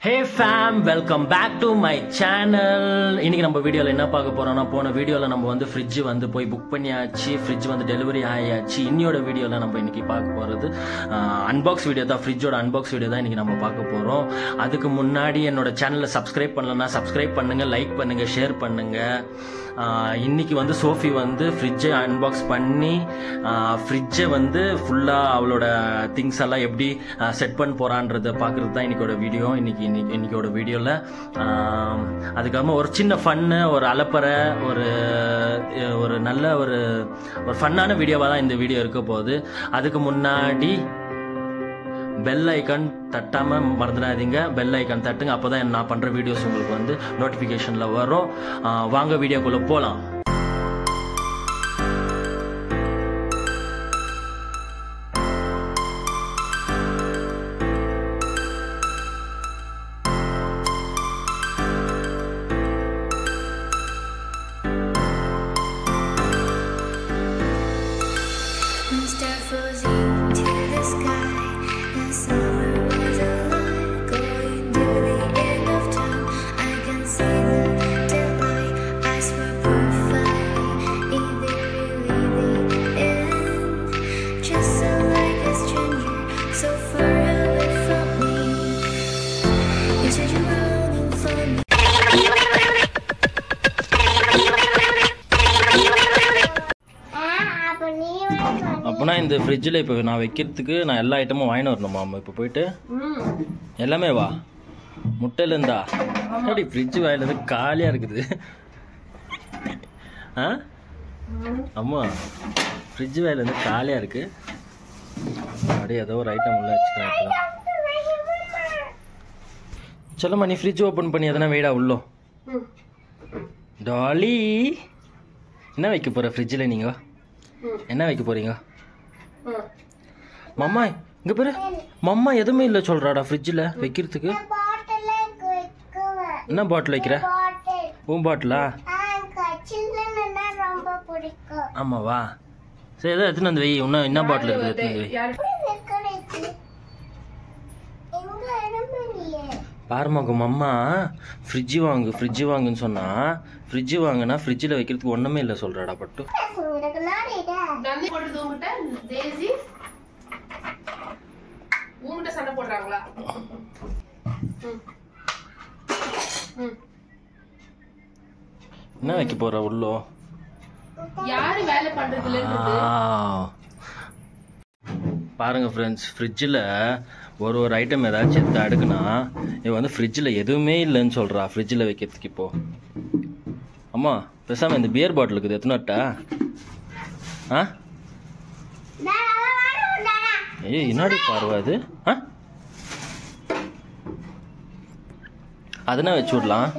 Hey fam, welcome back to my channel. இன்னைக்கு நம்ம வீடியோல என்ன பார்க்க போறோம்னா போன வீடியோல நம்ம வந்து ஃப்ரிட்ஜ் வந்து போய் புக் பண்ணியாச்சு, ஃப்ரிட்ஜ் வந்து டெலிவரி ஆயாச்சு. இன்னியோட வீடியோல நம்ம இன்னைக்கு பார்க்க போறது அன்பாக்ஸ் வீடியோ தான், ஃப்ரிட்ஜோட அன்பாக்ஸ் வீடியோ தான் இன்னைக்கு நம்ம பார்க்க போறோம். அதுக்கு முன்னாடி என்னோட சேனலை சப்ஸ்கிரைப் பண்ணலன்னா சப்ஸ்கிரைப் பண்ணுங்க, லைக் பண்ணுங்க, ஷேர் பண்ணுங்க. இன்னைக்கு வந்து சோஃபி வந்து ஃப்ரிட்ஜை அன்பாக்ஸ் பண்ணி ஃப்ரிட்ஜை வந்து ஃபுல்லாக அவளோட திங்ஸ் எல்லாம் எப்படி செட் பண்ண போகிறான்றதை பார்க்குறது தான் இன்னைக்கோட வீடியோ. இன்னைக்கோட வீடியோவில் அதுக்கப்புறமா ஒரு சின்ன ஃபன்னு, ஒரு அலப்பறை, ஒரு நல்ல ஒரு ஃபன்னான வீடியோவாக தான் இந்த வீடியோ இருக்க போகுது. அதுக்கு முன்னாடி பெல் ஐக்கான் தட்டாம மறந்துடாதீங்க, பெல் ஐக்கான் தட்டுங்க, அப்போதான் நான் பண்ற வீடியோஸ் உங்களுக்கு வந்து நோட்டிபிகேஷன்ல வரும். வாங்க வீடியோக்குள்ள போலாம். அப்போனா இந்த ஃப்ரிட்ஜில் இப்போ நான் வைக்கிறதுக்கு நான் எல்லா ஐட்டமும் வாங்கிட்டு வரணுமா? இப்போ போயிட்டு எல்லாமே வா, முட்டையிலேருந்தா அப்படி ஃப்ரிட்ஜ் வாயிலேருந்து காலியாக இருக்குது. அம்மா ஃப்ரிட்ஜ் வாயிலேருந்து காலியாக இருக்கு. அப்படியே ஏதோ ஒரு ஐட்டம் உள்ள வச்சுக்கிறேன். சொல்லுமா, நீ ஃப்ரிட்ஜ் ஓப்பன் பண்ணி எதனா வெயிடா உள்ளோ. டாலி, என்ன வைக்க போகிற ஃப்ரிட்ஜில்? நீங்கள் என்ன வைக்க போறீங்க? மம்மா இங்க பாரு, மம்மா எதுவுமே இல்லை சொல்றாடா ஃப்ரிட்ஜில் வைக்கிறதுக்கு. என்ன பாட்டில் வைக்கிற? உன் பாட்டிலா? ஆமாவா? சரி, ஏதோ எடுத்துன்னு வந்து வை. இன்னும் என்ன பாட்டில் இருக்குது எடுத்துன்னு வை. பாருமாக்கு மம்மா ஃப்ரிட்ஜ் வாங்குன்னு சொன்னா, ஃப்ரிட்ஜ் வாங்கினா ஃப்ரிட்ஜில் வைக்கிறதுக்கு ஒன்றுமே இல்லை சொல்கிறாடா பட்டு. என்ன வைக்க போற உள்ளோ? பாருங்க ஃப்ரெண்ட்ஸ், ஃப்ரிட்ஜில் ஒரு ஐட்டம் ஏதாச்சும் எடுத்து அடுக்குனா இவ வந்து ஃப்ரிட்ஜில் எதுவுமே இல்லைன்னு சொல்கிறா ஃப்ரிட்ஜில் வைக்கிறதுக்கு. இப்போ அம்மா பேசாமல் இந்த பியர் பாட்டில் இருக்குது எத்தனாட்டா? ஏய் என்னாடி பார்வை அது? அதனா வச்சு விடலாம்.